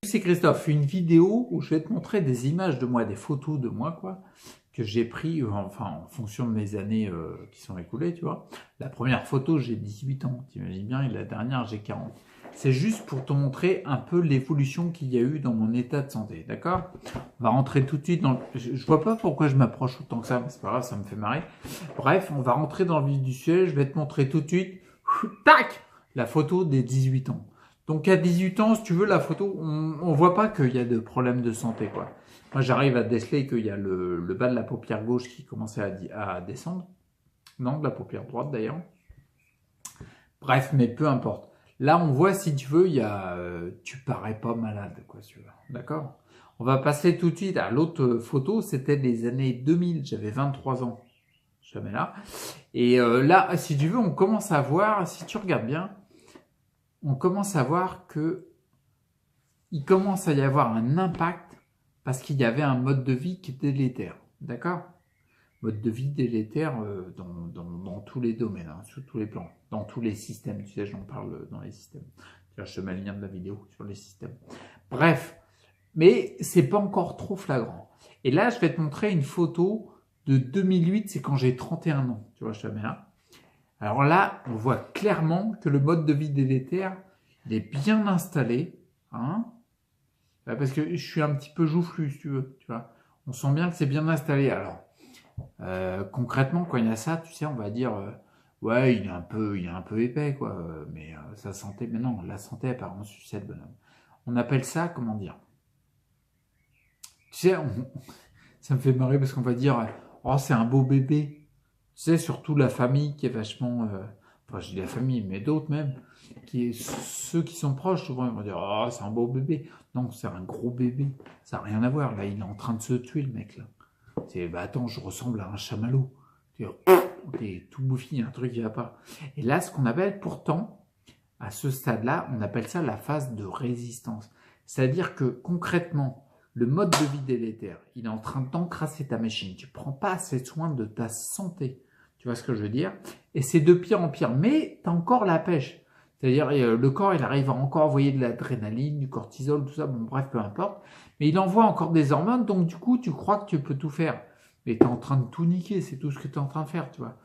C'est Christophe, une vidéo où je vais te montrer des images de moi, des photos de moi, quoi, que j'ai pris, enfin, en fonction de mes années qui sont écoulées, tu vois. La première photo, j'ai 18 ans, t'imagines bien, et la dernière, j'ai 40. C'est juste pour te montrer un peu l'évolution qu'il y a eu dans mon état de santé, d'accord? On va rentrer tout de suite dans le... Je vois pas pourquoi je m'approche autant que ça, mais c'est pas grave, ça me fait marrer. Bref, on va rentrer dans le vif du sujet, je vais te montrer tout de suite, tac, la photo des 18 ans. Donc à 18 ans, si tu veux, la photo, on voit pas qu'il y a de problèmes de santé, quoi. Moi, j'arrive à déceler qu'il y a le bas de la paupière gauche qui commençait à descendre. Non, de la paupière droite d'ailleurs. Bref, mais peu importe. Là, on voit, si tu veux, il y a, tu parais pas malade, quoi, si tu veux. D'accord? On va passer tout de suite à l'autre photo. C'était des années 2000. J'avais 23 ans. Jamais là. Et là, si tu veux, on commence à voir, si tu regardes bien, on commence à voir que il commence à y avoir un impact parce qu'il y avait un mode de vie qui était délétère. D'accord? Mode de vie délétère dans tous les domaines, hein, sur tous les plans, dans tous les systèmes. Tu sais, j'en parle dans les systèmes. Je te mets le lien de la vidéo sur les systèmes. Bref, mais c'est pas encore trop flagrant. Et là, je vais te montrer une photo de 2008, c'est quand j'ai 31 ans. Tu vois, je te mets là. Alors là, on voit clairement que le mode de vie délétère, il est bien installé, hein, parce que je suis un petit peu joufflu, si tu veux, tu vois. On sent bien que c'est bien installé. Alors, concrètement, quand il y a ça, tu sais, on va dire, ouais, il est un peu épais, quoi, mais sa santé, mais non, la santé, elle part en sucette, bonhomme. On appelle ça, comment dire? Tu sais, ça me fait marrer parce qu'on va dire, oh, c'est un beau bébé. Tu sais, surtout la famille qui est vachement... enfin, je dis la famille, mais d'autres même, ceux qui sont proches, souvent, ils vont dire « Oh, c'est un beau bébé ». Non, c'est un gros bébé. Ça n'a rien à voir. Là, il est en train de se tuer, le mec, là. C'est, bah attends, je ressemble à un chamallow. T'es tout bouffi, un truc qui va pas. Et là, ce qu'on appelle, pourtant, à ce stade-là, on appelle ça la phase de résistance. C'est-à-dire que, concrètement, le mode de vie délétère, il est en train d'encrasser ta machine. Tu prends pas assez soin de ta santé. Tu vois ce que je veux dire? Et c'est de pire en pire. Mais tu as encore la pêche. C'est-à-dire, le corps, il arrive à encore envoyer de l'adrénaline, du cortisol, tout ça. Bon, bref, peu importe. Mais il envoie encore des hormones. Donc, du coup, tu crois que tu peux tout faire. Mais tu es en train de tout niquer. C'est tout ce que tu es en train de faire, tu vois.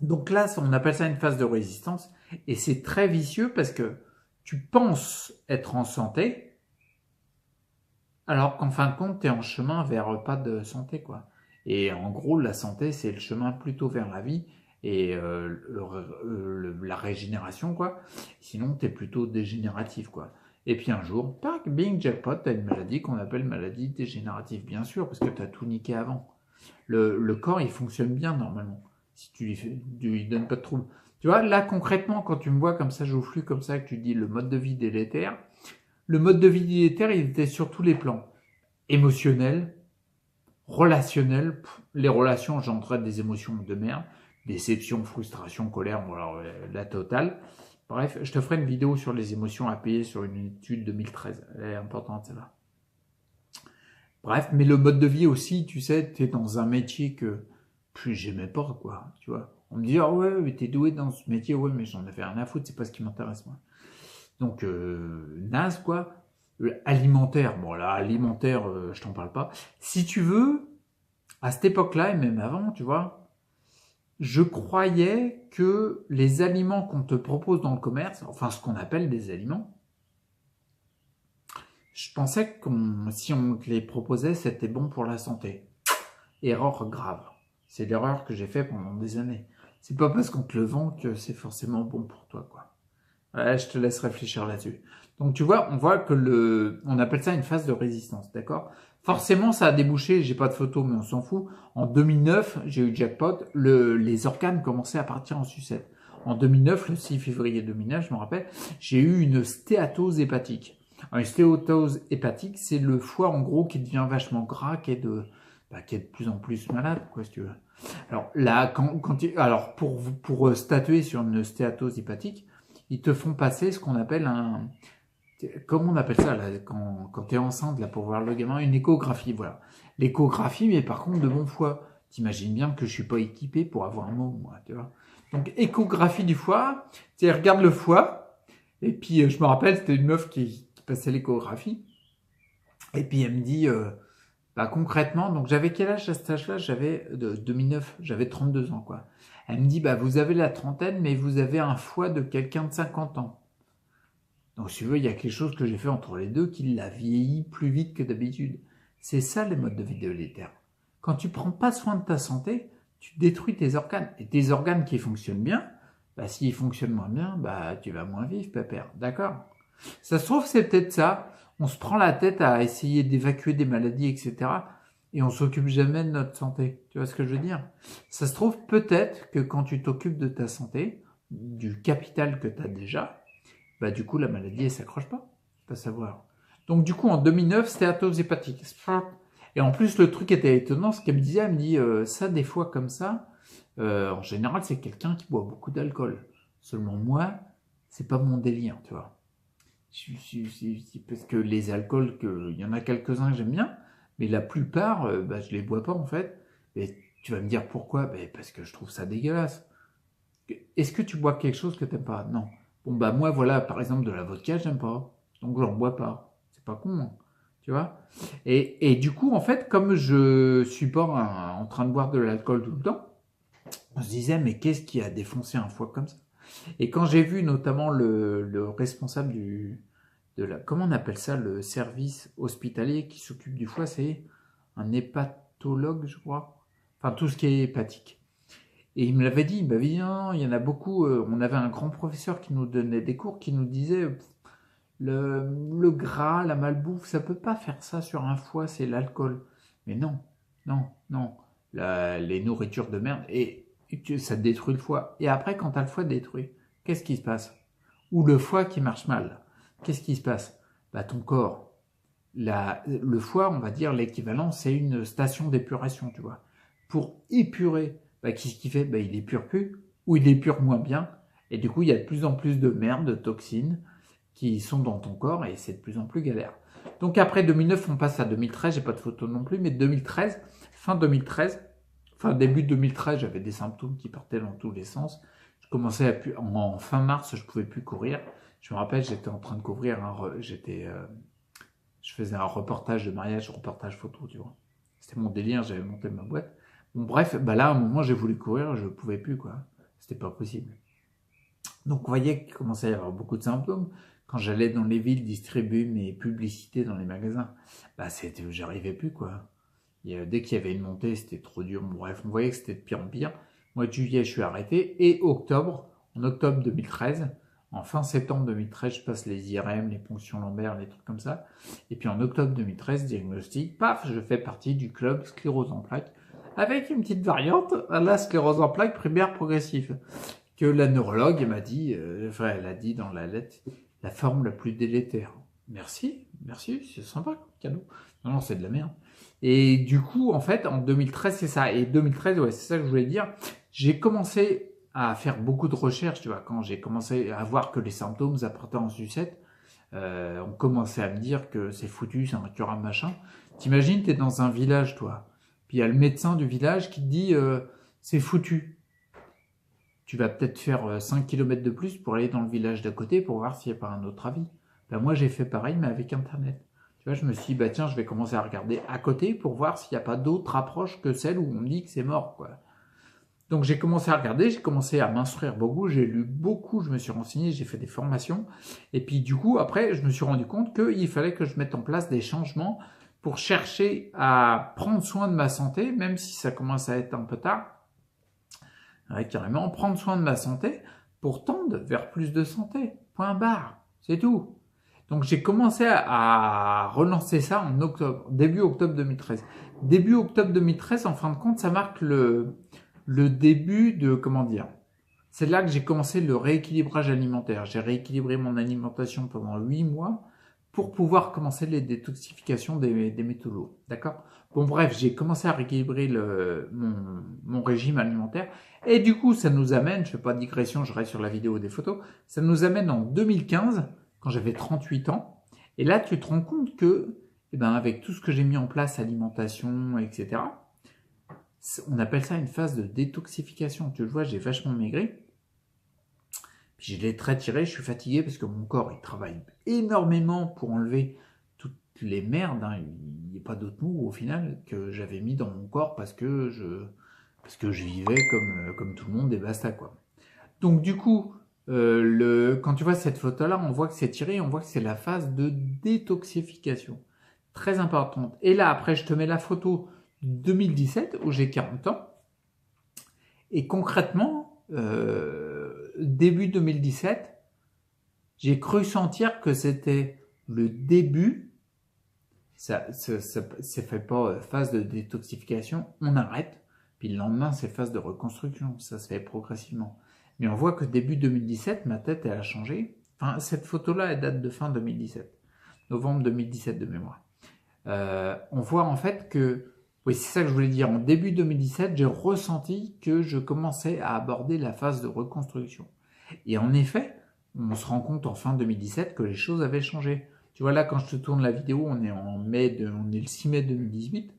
Donc là, on appelle ça une phase de résistance. Et c'est très vicieux parce que tu penses être en santé, alors qu'en fin de compte, tu es en chemin vers pas de santé, quoi. Et en gros, la santé, c'est le chemin plutôt vers la vie et la régénération, quoi. Sinon, tu es plutôt dégénératif, quoi. Et puis un jour, tac, bing, jackpot, tu as une maladie qu'on appelle maladie dégénérative, bien sûr, parce que tu as tout niqué avant. Le corps, il fonctionne bien, normalement, si tu lui donnes pas de trouble. Tu vois, là, concrètement, quand tu me vois comme ça, joufflu, comme ça, que tu dis le mode de vie délétère, le mode de vie délétère, il était sur tous les plans. Émotionnel, relationnel, les relations engendraient des émotions de merde, déception, frustration, colère, bon alors la totale. Bref, je te ferai une vidéo sur les émotions à payer sur une étude 2013. Elle est importante, celle-là. Bref, mais le mode de vie aussi, tu sais, t'es dans un métier que plus j'aimais pas, quoi, tu vois. On me dit, ah ouais, mais t'es doué dans ce métier, ouais, mais j'en avais rien à foutre, c'est pas ce qui m'intéresse, moi. Donc, naze, quoi. Alimentaire, bon là, alimentaire, je t'en parle pas. Si tu veux, à cette époque-là, et même avant, tu vois, je croyais que les aliments qu'on te propose dans le commerce, enfin ce qu'on appelle des aliments, je pensais que si on te les proposait, c'était bon pour la santé. Erreur grave. C'est l'erreur que j'ai fait pendant des années. C'est pas parce qu'on te le vend que c'est forcément bon pour toi, quoi. Ouais, je te laisse réfléchir là-dessus. Donc tu vois, on voit que on appelle ça une phase de résistance, d'accord? Forcément, ça a débouché, j'ai pas de photo, mais on s'en fout. En 2009, j'ai eu jackpot, les organes commençaient à partir en sucette. En 2009, le 6 février 2009, je me rappelle, j'ai eu une stéatose hépatique. Alors, une stéatose hépatique, c'est le foie, en gros, qui devient vachement gras, qui est de plus en plus malade, quoi, si tu veux. Alors là, alors pour statuer sur une stéatose hépatique, ils te font passer ce qu'on appelle comment on appelle ça là, quand tu es enceinte là pour voir le gamin, une échographie, voilà. L'échographie, mais par contre de bon foie. T'imagines bien que je suis pas équipé pour avoir un mot, moi, tu vois. Donc échographie du foie, tu regardes le foie, et puis je me rappelle, c'était une meuf qui passais l'échographie. Et puis elle me dit, bah, concrètement, donc j'avais quel âge à cet âge-là? J'avais 2009, j'avais 32 ans, quoi. Elle me dit, bah, vous avez la trentaine, mais vous avez un foie de quelqu'un de 50 ans. Donc, si tu veux, il y a quelque chose que j'ai fait entre les deux qui l'a vieilli plus vite que d'habitude. C'est ça les modes de vie délétères. Quand tu prends pas soin de ta santé, tu détruis tes organes. Et tes organes qui fonctionnent bien, bah, s'ils fonctionnent moins bien, bah, tu vas moins vivre, pépère. D'accord? Ça se trouve, c'est peut-être ça. On se prend la tête à essayer d'évacuer des maladies, etc. Et on s'occupe jamais de notre santé. Tu vois ce que je veux dire? Ça se trouve peut-être que quand tu t'occupes de ta santé, du capital que tu as déjà, bah, du coup, la maladie, elle s'accroche pas. Faut savoir. Donc, du coup, en 2009, stéatose hépatique. Et en plus, le truc était étonnant, ce qu'elle me disait, elle me dit, ça, des fois comme ça, en général, c'est quelqu'un qui boit beaucoup d'alcool. Seulement moi, c'est pas mon délire, tu vois. Parce que les alcools, il y en a quelques-uns que j'aime bien, mais la plupart, bah, je les bois pas, en fait. Et tu vas me dire pourquoi? Bah, parce que je trouve ça dégueulasse. Est-ce que tu bois quelque chose que t'aimes pas? Non. Bon, bah, moi, voilà, par exemple, de la vodka, j'aime pas. Donc, j'en bois pas. C'est pas con, hein. Tu vois? Et du coup, en fait, comme je suis pas en train de boire de l'alcool tout le temps, on se disait, mais qu'est-ce qui a défoncé un foie comme ça? Et quand j'ai vu notamment le responsable comment on appelle ça, le service hospitalier qui s'occupe du foie, c'est un hépatologue, je crois. Enfin, tout ce qui est hépatique. Et il me l'avait dit, bah viens, il y en a beaucoup. On avait un grand professeur qui nous donnait des cours, qui nous disait, le gras, la malbouffe, ça peut pas faire ça sur un foie, c'est l'alcool. Mais non, non, non. Les nourritures de merde, et ça détruit le foie. Et après, quand t'as le foie détruit, qu'est-ce qui se passe? Ou le foie qui marche mal, qu'est-ce qui se passe? Bah, ton corps. Le foie, on va dire, l'équivalent, c'est une station d'épuration, tu vois. Pour épurer, bah, qu'est-ce qu'il fait? Bah, il épure plus, ou il épure moins bien. Et du coup, il y a de plus en plus de merde, de toxines, qui sont dans ton corps, et c'est de plus en plus galère. Donc après 2009, on passe à 2013, j'ai pas de photo non plus, mais 2013, fin 2013, enfin début 2013, j'avais des symptômes qui partaient dans tous les sens. Je commençais en fin mars, je pouvais plus courir. Je me rappelle, j'étais en train de couvrir je faisais un reportage de mariage, un reportage photo, tu vois. C'était mon délire, j'avais monté ma boîte. Bon, bref, bah là, à un moment, j'ai voulu courir, je pouvais plus, quoi. C'était pas possible. Donc, on voyait qu'il commençait à y avoir beaucoup de symptômes. Quand j'allais dans les villes distribuer mes publicités dans les magasins, bah, j'arrivais plus, quoi. Dès qu'il y avait une montée, c'était trop dur. Bon, bref, on voyait que c'était de pire en pire. Mois de juillet, je suis arrêté. Et en octobre 2013, en fin septembre 2013, je passe les IRM, les ponctions lombaires, les trucs comme ça. Et puis en octobre 2013, diagnostic, paf, je fais partie du club sclérose en plaques, avec une petite variante, la sclérose en plaques primaire progressive, que la neurologue m'a dit, elle a dit dans la lettre, la forme la plus délétère. Merci, c'est sympa, cadeau. Non, non, c'est de la merde. Et du coup, en fait, en 2013, c'est ça. Et 2013, ouais, c'est ça que je voulais dire. J'ai commencé à faire beaucoup de recherches, tu vois. Quand j'ai commencé à voir que les symptômes apportaient en sucette, on commençait à me dire que c'est foutu, c'est incurable, machin. T'imagines, t'es dans un village, toi. Puis il y a le médecin du village qui te dit, c'est foutu. Tu vas peut-être faire 5 km de plus pour aller dans le village d'à côté pour voir s'il n'y a pas un autre avis. Ben moi, j'ai fait pareil, mais avec Internet. Tu vois, je me suis dit, bah tiens, je vais commencer à regarder à côté pour voir s'il n'y a pas d'autre approche que celle où on me dit que c'est mort, quoi. Donc j'ai commencé à regarder, j'ai commencé à m'instruire beaucoup, j'ai lu beaucoup, je me suis renseigné, j'ai fait des formations. Et puis du coup, après, je me suis rendu compte qu'il fallait que je mette en place des changements pour chercher à prendre soin de ma santé, même si ça commence à être un peu tard. Ouais, carrément, prendre soin de ma santé pour tendre vers plus de santé. Point barre. C'est tout. Donc j'ai commencé à relancer ça en octobre, début octobre 2013. Début octobre 2013, en fin de compte, ça marque le début de, comment dire, c'est là que j'ai commencé le rééquilibrage alimentaire. J'ai rééquilibré mon alimentation pendant 8 mois pour pouvoir commencer les détoxifications des métaux lourds. D'accord? Bon bref, j'ai commencé à rééquilibrer mon régime alimentaire et du coup ça nous amène, je fais pas de digression, je reste sur la vidéo des photos, ça nous amène en 2015 quand j'avais 38 ans et là tu te rends compte que avec tout ce que j'ai mis en place, alimentation, etc., on appelle ça une phase de détoxification. Tu le vois, j'ai vachement maigri. Puis je l'ai très tiré, je suis fatigué parce que mon corps, il travaille énormément pour enlever toutes les merdes, hein. Il n'y a pas d'autre mot au final que j'avais mis dans mon corps parce que je vivais comme tout le monde et basta quoi. Donc du coup, quand tu vois cette photo-là, on voit que c'est tiré, on voit que c'est la phase de détoxification. Très importante. Et là, après, je te mets la photo 2017 où j'ai 40 ans. Et concrètement, début 2017, j'ai cru sentir que c'était le début. Ça c'est fait pas phase de détoxification, on arrête. Puis le lendemain, c'est phase de reconstruction. Ça se fait progressivement. Mais on voit que début 2017, ma tête, elle a changé. Enfin, cette photo-là, elle date de fin 2017. Novembre 2017 de mémoire. On voit en fait que, oui, c'est ça que je voulais dire. En début 2017, j'ai ressenti que je commençais à aborder la phase de reconstruction. Et en effet, on se rend compte en fin 2017 que les choses avaient changé. Tu vois là, quand je te tourne la vidéo, on est on est le 6 mai 2018.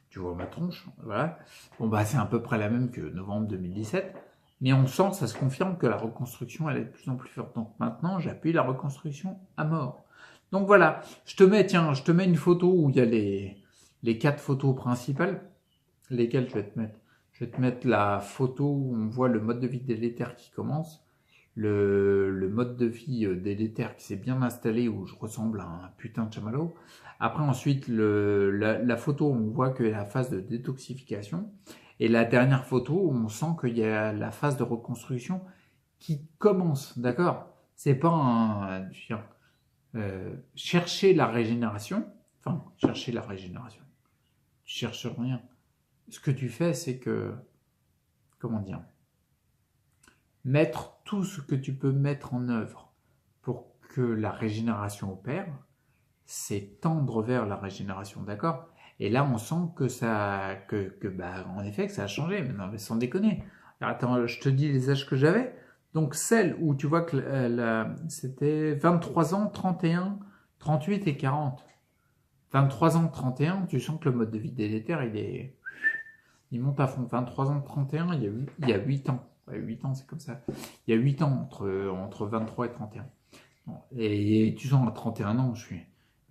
Tu vois ma tronche, voilà. Bon bah c'est à peu près la même que novembre 2017. Mais on sent, ça se confirme que la reconstruction, elle est de plus en plus forte. Donc maintenant, j'appuie la reconstruction à mort. Donc voilà, je te mets une photo où il y a les 4 photos principales. Lesquelles je vais te mettre? Je vais te mettre la photo où on voit le mode de vie délétère qui commence, le mode de vie délétère qui s'est bien installé où je ressemble à un putain de chamallow. Après ensuite la photo où on voit qu'il y a la phase de détoxification. Et la dernière photo où on sent qu'il y a la phase de reconstruction qui commence, d'accord? C'est pas un... chercher la régénération, tu cherches rien. Ce que tu fais, c'est que, comment dire, mettre tout ce que tu peux mettre en œuvre pour que la régénération opère, c'est tendre vers la régénération, d'accord? Et là, on sent que en effet, que ça a changé. Mais non, mais sans déconner. Alors, attends, je te dis les âges que j'avais. Donc, celle où tu vois que c'était 23 ans, 31, 38 et 40. 23 ans, 31, tu sens que le mode de vie délétère, il monte à fond. 23 ans, 31, il y a 8 ans. Ouais, 8 ans, c'est comme ça. Il y a 8 ans entre 23 et 31. Bon, et tu sens à 31 ans,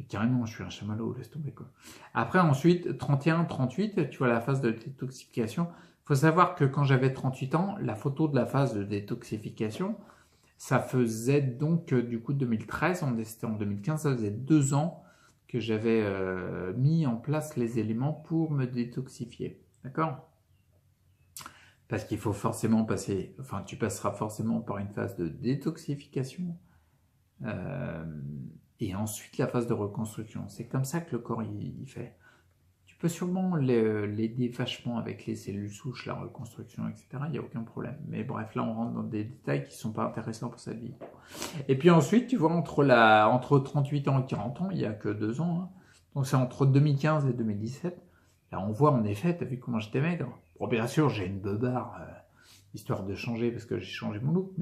mais carrément, je suis un chamallow, laisse tomber quoi. Après, ensuite, 31, 38, tu vois la phase de détoxification. Il faut savoir que quand j'avais 38 ans, la photo de la phase de détoxification, ça faisait donc, du coup, 2013, c'était en 2015, ça faisait 2 ans que j'avais mis en place les éléments pour me détoxifier. D'accord? Parce qu'il faut forcément tu passeras forcément par une phase de détoxification. Et ensuite la phase de reconstruction. C'est comme ça que le corps il fait. Tu peux sûrement l'aider vachement avec les cellules souches, la reconstruction, etc. Il n'y a aucun problème. Mais bref, là on rentre dans des détails qui ne sont pas intéressants pour cette vidéo. Et puis ensuite, tu vois, entre 38 ans et 40 ans, il n'y a que 2 ans. Hein. Donc c'est entre 2015 et 2017. Là on voit en effet, tu as vu comment j'étais maigre. Bon, bien sûr, j'ai une beubare, histoire de changer parce que j'ai changé mon look,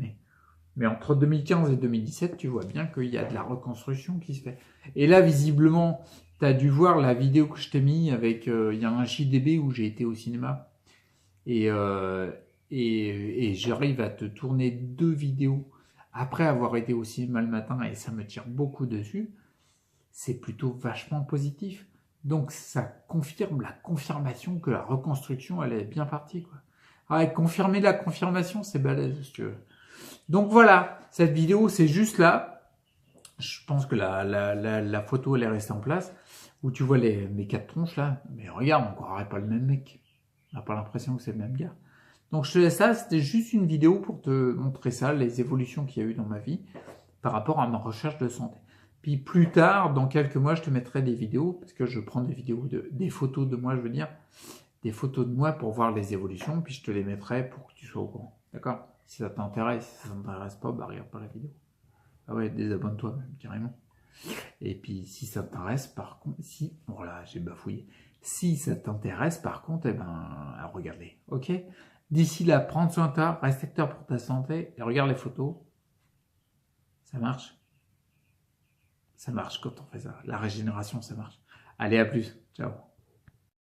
mais entre 2015 et 2017, tu vois bien qu'il y a de la reconstruction qui se fait. Et là, visiblement, tu as dû voir la vidéo que je t'ai mis avec... il y a un JDB où j'ai été au cinéma. Et j'arrive à te tourner 2 vidéos après avoir été au cinéma le matin et ça me tire beaucoup dessus. C'est plutôt vachement positif. Donc ça confirme la confirmation que la reconstruction, elle est bien partie, quoi. Ah, et confirmer la confirmation, c'est balèze, si tu veux. Donc voilà, cette vidéo, c'est juste là. Je pense que la photo, elle est restée en place. Où tu vois mes 4 tronches là. Mais regarde, on croirait pas le même mec. On n'a pas l'impression que c'est le même gars. Donc je te laisse ça, c'était juste une vidéo pour te montrer ça, les évolutions qu'il y a eu dans ma vie par rapport à ma recherche de santé. Puis plus tard, dans quelques mois, je te mettrai des vidéos, parce que je prends des vidéos, des photos de moi, je veux dire, des photos de moi pour voir les évolutions, puis je te les mettrai pour que tu sois au courant. D'accord? Si ça t'intéresse, si ça t'intéresse pas, bah regarde pas la vidéo. Ah ouais, désabonne-toi même, carrément. Et puis si ça t'intéresse, par contre, voilà, j'ai bafouillé. Si ça t'intéresse, par contre, eh ben, regardez, ok? D'ici là, prends soin de toi, reste acteur pour ta santé, et regarde les photos. Ça marche? Ça marche quand on fait ça. La régénération, ça marche. Allez, à plus. Ciao.